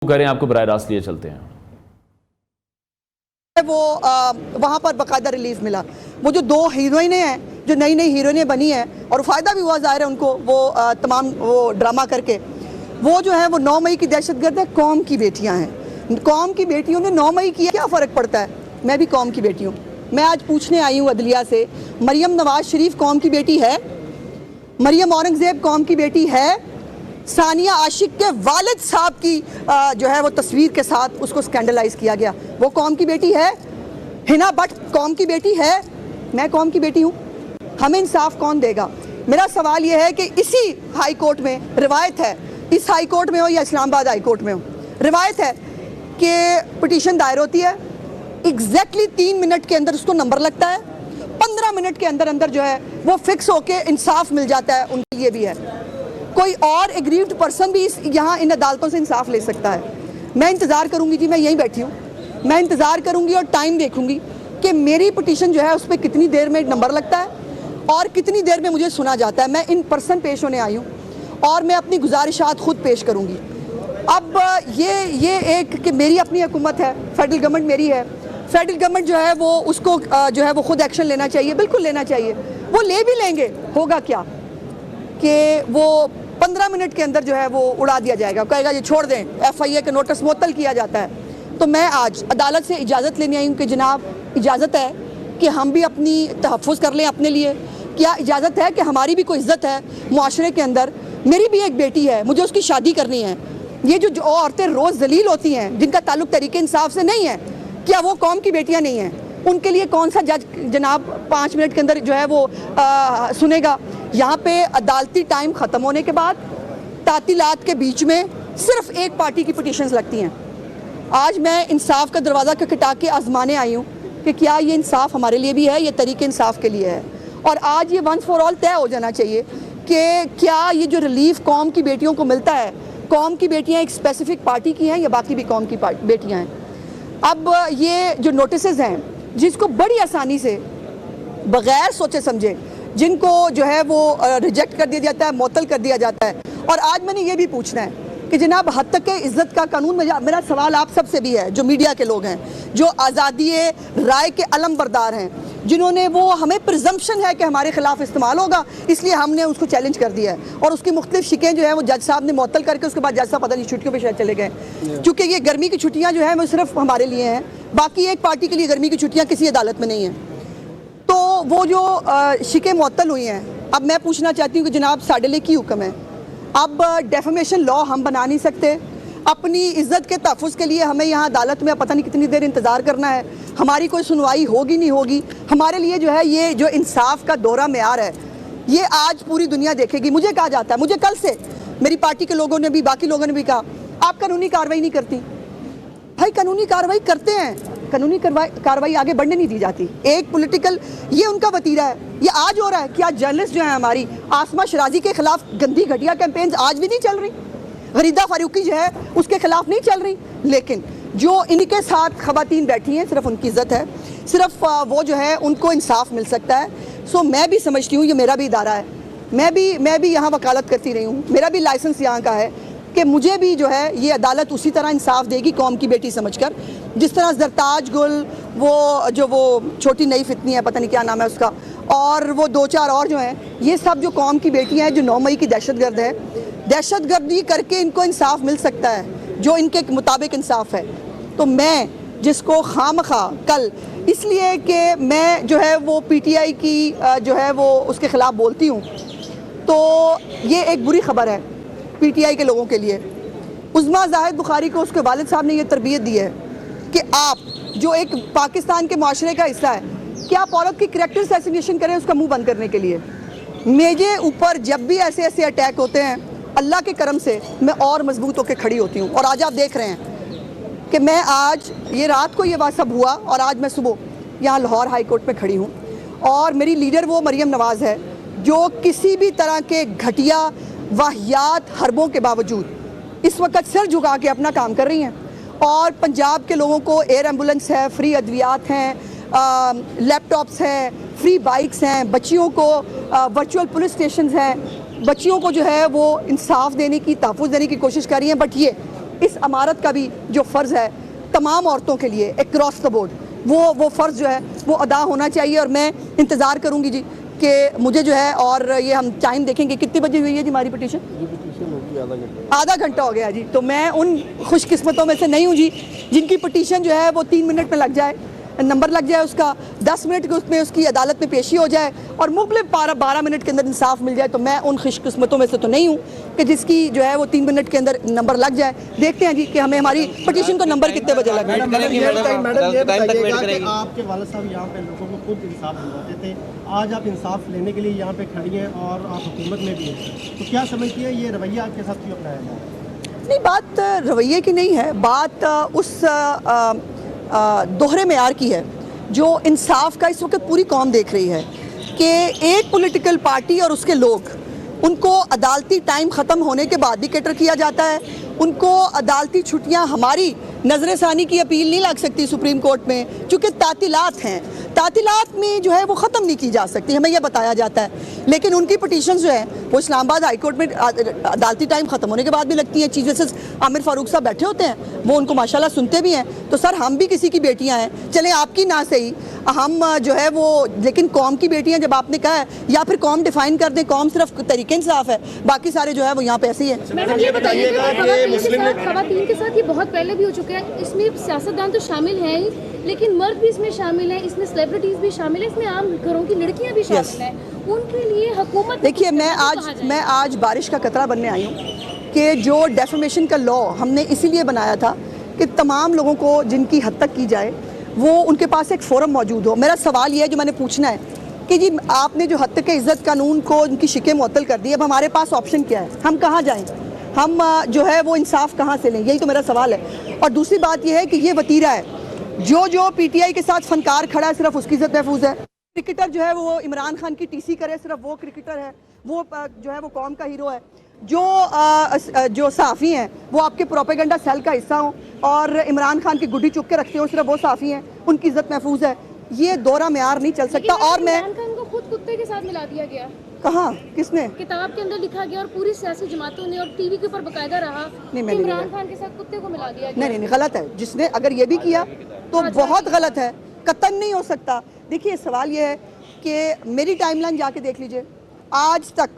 करें, आपको बराह रास्त लिए चलते हैं। वो वहाँ पर बाकायदा रिलीफ मिला। वो जो दो हीरोइनें हैं जो नई नई हीरोइनें बनी हैं और फ़ायदा भी हुआ ज़ाहिर है उनको, वो तमाम वो ड्रामा करके, वो जो है वो 9 मई की दहशतगर्द है। कौम की बेटियाँ हैं, कौम की बेटियों ने 9 मई किया, क्या फ़र्क पड़ता है? मैं भी कौम की बेटी हूँ। मैं आज पूछने आई हूँ अदलिया से, मरियम नवाज शरीफ कौम की बेटी है? मरियम औरंगज़ेब कौम की बेटी है? सानिया आशिक के वालिद साहब की जो है वो तस्वीर के साथ उसको स्कैंडलाइज किया गया, वो कौम की बेटी है? हिना भट्ट कौम की बेटी है? मैं कौम की बेटी हूँ। हमें इंसाफ कौन देगा? मेरा सवाल ये है कि इसी हाई कोर्ट में रिवायत है, इस हाई कोर्ट में हो या इस्लामाबाद हाई कोर्ट में हो, रिवायत है कि पिटीशन दायर होती है, एग्जैक्टली 3 मिनट के अंदर उसको नंबर लगता है, 15 मिनट के अंदर अंदर जो है वो फिक्स होके इंसाफ मिल जाता है। उनके लिए भी है, कोई और एग्रीव्ड पर्सन भी यहाँ इन अदालतों से इंसाफ ले सकता है। मैं इंतज़ार करूँगी जी, मैं यहीं बैठी हूँ, मैं इंतज़ार करूँगी और टाइम देखूँगी कि मेरी पिटीशन जो है उस पर कितनी देर में नंबर लगता है और कितनी देर में मुझे सुना जाता है। मैं इन पर्सन पेश होने आई हूँ और मैं अपनी गुजारिशात खुद पेश करूँगी। अब ये एक कि मेरी अपनी हुकूमत है, फेडरल गवर्नमेंट मेरी है, फेडरल गवर्नमेंट जो है वो उसको जो है वो खुद एक्शन लेना चाहिए, बिल्कुल लेना चाहिए। वो ले भी लेंगे, होगा क्या कि वो 15 मिनट के अंदर जो है वो उड़ा दिया जाएगा, कहेगा ये छोड़ दें, FIA का नोटिस मुअत्तल किया जाता है। तो मैं आज अदालत से इजाज़त लेने आई हूँ कि जनाब इजाज़त है कि हम भी अपनी तहफ़्फ़ुज़ कर लें अपने लिए, क्या इजाज़त है कि हमारी भी कोई इज़्ज़त है मुआशरे के अंदर? मेरी भी एक बेटी है, मुझे उसकी शादी करनी है। ये जो औरतें रोज़ जलील होती हैं, जिनका ताल्लुक़ तहरीक इंसाफ से नहीं है, क्या वो कौम की बेटियाँ नहीं हैं? उनके लिए कौन सा जज जनाब 5 मिनट के अंदर जो है वो सुनेगा? यहाँ पे अदालती टाइम ख़त्म होने के बाद तातीलात के बीच में सिर्फ एक पार्टी की पिटीशंस लगती हैं। आज मैं इंसाफ का दरवाज़ा खटखटा के आजमाने आई हूँ कि क्या ये इंसाफ हमारे लिए भी है, ये तरीके इंसाफ के लिए है। और आज ये वंस फॉर ऑल तय हो जाना चाहिए कि क्या ये जो रिलीफ कौम की बेटियों को मिलता है, कौम की बेटियाँ एक स्पेसिफिक पार्टी की हैं या बाकी भी कौम की बेटियाँ हैं। अब ये जो नोटिसेस हैं जिसको बड़ी आसानी से बग़ैर सोचे समझे जिनको जो है वो रिजेक्ट कर दिया जाता है, मुअत्तल कर दिया जाता है। और आज मैंने ये भी पूछना है कि जनाब हद तक इज़्ज़त का कानून, मेरा सवाल आप सबसे भी है जो मीडिया के लोग हैं, जो आज़ादी राय के अलमबरदार हैं, जिन्होंने वो हमें प्रिजम्पशन है कि हमारे खिलाफ इस्तेमाल होगा इसलिए हमने उसको चैलेंज कर दिया है और उसकी मुख्तलिफ शिकें जो है वो जज साहब ने मुअत्तल करके उसके बाद जज साहब पता नहीं छुट्टियों पे शायद चले गए, क्योंकि ये गर्मी की छुट्टियाँ जो है वो सिर्फ हमारे लिए हैं, बाकी एक पार्टी के लिए गर्मी की छुट्टियाँ किसी अदालत में नहीं हैं। तो वो जो शिकें मुअत्तल हुई हैं, अब मैं पूछना चाहती हूँ कि जनाब साढ़े लिए की हुक्म है? अब डेफेमेशन लॉ हम बना नहीं सकते, अपनी इज़्ज़त के तहफ़्फ़ुज़ के लिए हमें यहाँ अदालत में पता नहीं कितनी देर इंतज़ार करना है, हमारी कोई सुनवाई होगी नहीं होगी। हमारे लिए जो है ये जो इंसाफ का दोहरा मेयार है ये आज पूरी दुनिया देखेगी। मुझे कहा जाता है, मुझे कल से मेरी पार्टी के लोगों ने भी, बाकी लोगों ने भी कहा आप कानूनी कार्रवाई नहीं करती। भाई कानूनी कार्रवाई करते हैं, कानूनी कार्रवाई आगे बढ़ने नहीं दी जाती। एक पॉलिटिकल ये उनका वतीरा है, ये आज हो रहा है कि आज जर्नलिस्ट जो है हमारी आसमा शराजी के खिलाफ गंदी घटिया कैंपेन्स आज भी नहीं चल रही, गरीदा फारूकी जो है उसके खिलाफ नहीं चल रही, लेकिन जो इनके साथ खवातीन बैठी हैं सिर्फ उनकी इज्जत है, सिर्फ वो जो है उनको इंसाफ मिल सकता है। सो मैं भी समझती हूँ ये मेरा भी इदारा है, मैं भी यहाँ वकालत करती रही हूँ, मेरा भी लाइसेंस यहाँ का है कि मुझे भी जो है ये अदालत उसी तरह इंसाफ देगी कौम की बेटी समझकर, जिस तरह जरताज गुल, वो छोटी नई फितनी है, पता नहीं क्या नाम है उसका, और वो 2-4 और जो हैं, ये सब जो कौम की बेटियां हैं जो 9 मई की दहशतगर्द है, दहशतगर्दी करके इनको इंसाफ मिल सकता है जो इनके मुताबिक इंसाफ है। तो मैं जिसको खामखा कल इसलिए कि मैं जो है वो PTI की जो है वो उसके ख़िलाफ़ बोलती हूँ, तो ये एक बुरी ख़बर है PTI के लोगों के लिए। उज़्मा जाहिद बुखारी को उसके वालिद साहब ने ये तरबियत दी है कि आप जो एक पाकिस्तान के माशरे का हिस्सा है, कि आप औरत की करैक्टर असैसिनेशन करें उसका मुंह बंद करने के लिए। मेरे ऊपर जब भी ऐसे ऐसे अटैक होते हैं, अल्लाह के करम से मैं और मजबूत होकर खड़ी होती हूँ। और आज आप देख रहे हैं कि मैं आज ये रात को ये बात सब हुआ और आज मैं सुबह यहाँ लाहौर हाई कोर्ट में खड़ी हूँ और मेरी लीडर वो मरियम नवाज़ है जो किसी भी तरह के घटिया वाहियात हरबों के बावजूद इस वक्त सिर झुका के अपना काम कर रही हैं। और पंजाब के लोगों को एयर एम्बुलेंस है, फ्री अद्वियात हैं, लैपटॉप्स हैं, फ्री बाइक्स हैं, बच्चियों को वर्चुअल पुलिस स्टेशन हैं, बच्चियों को जो है वो इंसाफ देने की, तहफ़्फ़ुज़ देने की कोशिश कर रही हैं। बट ये इस अमारत का भी जो फ़र्ज़ है तमाम औरतों के लिए अक्रॉस द बोर्ड, वो फ़र्ज़ जो है वो अदा होना चाहिए। और मैं इंतज़ार करूँगी जी कि मुझे जो है, और ये हम टाइम देखेंगे कितने बजे हुई है जी हमारी पिटीशन, आधा घंटा हो गया जी। तो मैं उन खुशकिस्मतों में से नहीं हूँ जी जिनकी पिटीशन जो है वो 3 मिनट में लग जाए, नंबर लग जाए उसका, 10 मिनट के उसमें उसकी अदालत में पेशी हो जाए और मुबलिग 12 मिनट के अंदर इंसाफ मिल जाए। तो मैं उन खुशकिस्मतों में से तो नहीं हूँ कि जिसकी जो है वो 3 मिनट के अंदर नंबर लग जाए। देखते हैं जी कि हमें हमारी पिटीशन को नंबर कितने बजे लगे। मैडम ये बताइएगा कि आपके वालिद साहब यहाँ पे लोगों को खुद इंसाफ दिलवाते थे, आज आप इंसाफ लेने के लिए यहाँ पे खड़ी हैं और आप हुकूमत में भी हैं, तो क्या समझती है ये रवैया आपके साथ क्यों अपनाया जाए? नहीं, बात रवैये की नहीं है, बात उस दोहरे मेयार की है जो इंसाफ का इस वक्त पूरी कौम देख रही है कि एक पॉलिटिकल पार्टी और उसके लोग, उनको अदालती टाइम ख़त्म होने के बाद भी कैटर किया जाता है, उनको अदालती छुट्टियां, हमारी नजर सानी की अपील नहीं लग सकती सुप्रीम कोर्ट में क्योंकि तातीलात हैं, तातीलात में जो है वो ख़त्म नहीं की जा सकती, हमें यह बताया जाता है। लेकिन उनकी पिटीशन जो है वो इस्लामाबाद हाई कोर्ट में अदालती टाइम ख़त्म होने के बाद भी लगती है। चीफ जस्टिस आमिर फारूक साहब बैठे होते हैं, वो उनको माशाल्लाह सुनते भी हैं। तो सर, हम भी किसी की बेटियां हैं, चलें आपकी ना सही, हम जो है वो, लेकिन कौम की बेटियां जब आपने कहा है, या फिर कौम डिफाइन कर दें, कौम सिर्फ तरीके इंसाफ है, बाकी सारे जो है वो यहाँ पे ऐसे ही है। मैडम ये बताइएगा कि खवातीन के साथ ये बहुत पहले भी हो चुके हैं, इसमें सियासतदान तो शामिल हैं ही, लेकिन मर्द भी इसमें शामिल हैं, इसमें सेलिब्रिटीज भी शामिल हैं, इसमें आम घरों की लड़कियां भी शामिल हैं। उनके लिए हुकूमत, देखिए मैं आज बारिश का कतरा बनने आई हूँ कि जो डेफेमेशन का लॉ हमने इसीलिए बनाया था कि तमाम लोगों को जिनकी हद तक की जाए वो उनके पास एक फोरम मौजूद हो। मेरा सवाल ये है जो मैंने पूछना है कि जी आपने जो हद तक इज़्ज़त कानून को उनकी शिकें मुअत्तल कर दी, अब हमारे पास ऑप्शन क्या है, हम कहाँ जाएँ, हम जो है वो इंसाफ कहाँ से लें, यही तो मेरा सवाल है। और दूसरी बात यह है कि ये वतीरा है, जो पीटीआई के साथ फनकार खड़ा है सिर्फ उसकी इज़्ज़त महफूज है, क्रिकेटर जो है वो इमरान खान की टीसी करे सिर्फ वो क्रिकेटर है, वो जो है वो कौम का हीरो है, जो सहाफ़ी हैं वो आपके प्रोपेगेंडा सेल का हिस्सा हों और इमरान खान की गुड्डी चुप के रखते हो, सिर्फ वो सहाफ़ी हैं, उनकी इज़्ज़त महफूज है। ये दोहरा मेयार नहीं चल सकता। और मैं इमरान खान को खुद कुत्ते के साथ मिला दिया गया, कहाँ, किसने? किताब के अंदर लिखा गया और पूरी सियासी जमातों ने और टीवी के ऊपर बकायदा रहा, इमरान खान के साथ कुत्ते को मिला दिया गया। नहीं, गलत है। जिसने अगर ये भी किया तो बहुत गलत है, कतई नहीं हो सकता। देखिए, सवाल ये है कि मेरी टाइमलाइन जाके देख लीजिए, आज तक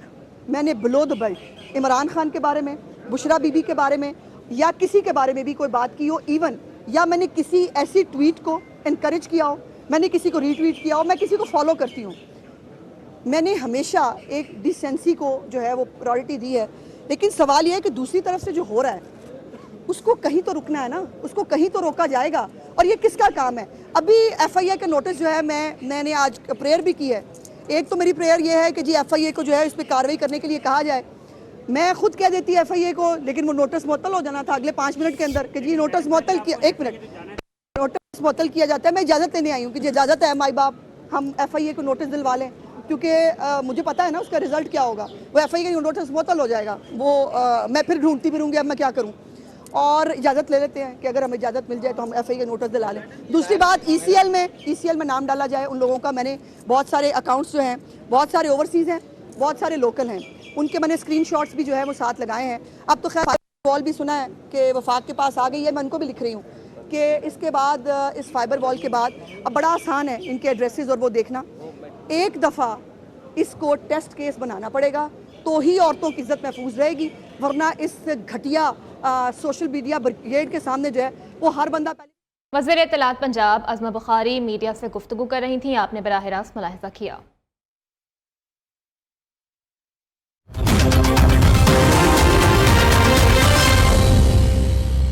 मैंने below the belt Imran Khan के बारे में, बुशरा बीबी के बारे में या किसी के बारे में भी कोई बात की हो, इवन या मैंने किसी ऐसी ट्वीट को इनकरेज किया हो, मैंने किसी को रीट्वीट किया हो, मैं किसी को फॉलो करती हूँ, मैंने हमेशा एक डिसेंसी को जो है वो प्रायोरिटी दी है। लेकिन सवाल ये है कि दूसरी तरफ से जो हो रहा है उसको कहीं तो रुकना है ना, उसको कहीं तो रोका जाएगा। और ये किसका काम है? अभी एफआईए का नोटिस जो है मैंने आज प्रेयर भी की है। एक तो मेरी प्रेयर ये है कि जी एफआईए को जो है इस पर कार्रवाई करने के लिए कहा जाए। मैं खुद कह देती एफआईए को, लेकिन वो नोटिस मुअत्तल हो जाना था अगले 5 मिनट के अंदर कि जी नोटिस मुअत्तल किया, 1 मिनट, नोटिस मुअत्तल किया जाता है। मैं इजाज़त लेने आई हूँ कि जी इजाज़त है माई बाप हम एफआईए को नोटिस दिलवा लें, क्योंकि मुझे पता है ना उसका रिजल्ट क्या होगा, वो एफआईए का नोटिस मुअत्तल हो जाएगा, वो मैं फिर ढूंढती फिरूंगी अब मैं क्या करूँ। और इजाज़त ले लेते हैं कि अगर हमें इजाज़त मिल जाए तो हम एफआईए का नोटिस दिला लें। दूसरी बात, ईसीएल में नाम डाला जाए उन लोगों का। मैंने बहुत सारे अकाउंट्स जो हैं, बहुत सारे ओवरसीज़ हैं, बहुत सारे लोकल हैं, उनके मैंने स्क्रीनशॉट्स भी जो है वो साथ लगाए हैं। अब तो खैर फाइबर वॉल भी सुना है कि वफाक के पास आ गई है, मैं उनको भी लिख रही हूँ कि इसके बाद, इस फाइबर वॉल के बाद अब बड़ा आसान है इनके एड्रेसेस और वो देखना। एक दफ़ा इसको टेस्ट केस बनाना पड़ेगा तो ही औरतों की इज्जत महफूज रहेगी, वरना इस घटिया सोशल मीडिया ब्रिगेड के सामने जो है वो हर बंदा पहले। वज़ीर इत्तलात पंजाब अज़मा बुखारी मीडिया से गुफ्तगू कर रही थी, आपने बराह रास्त मुलाहिज़ा किया।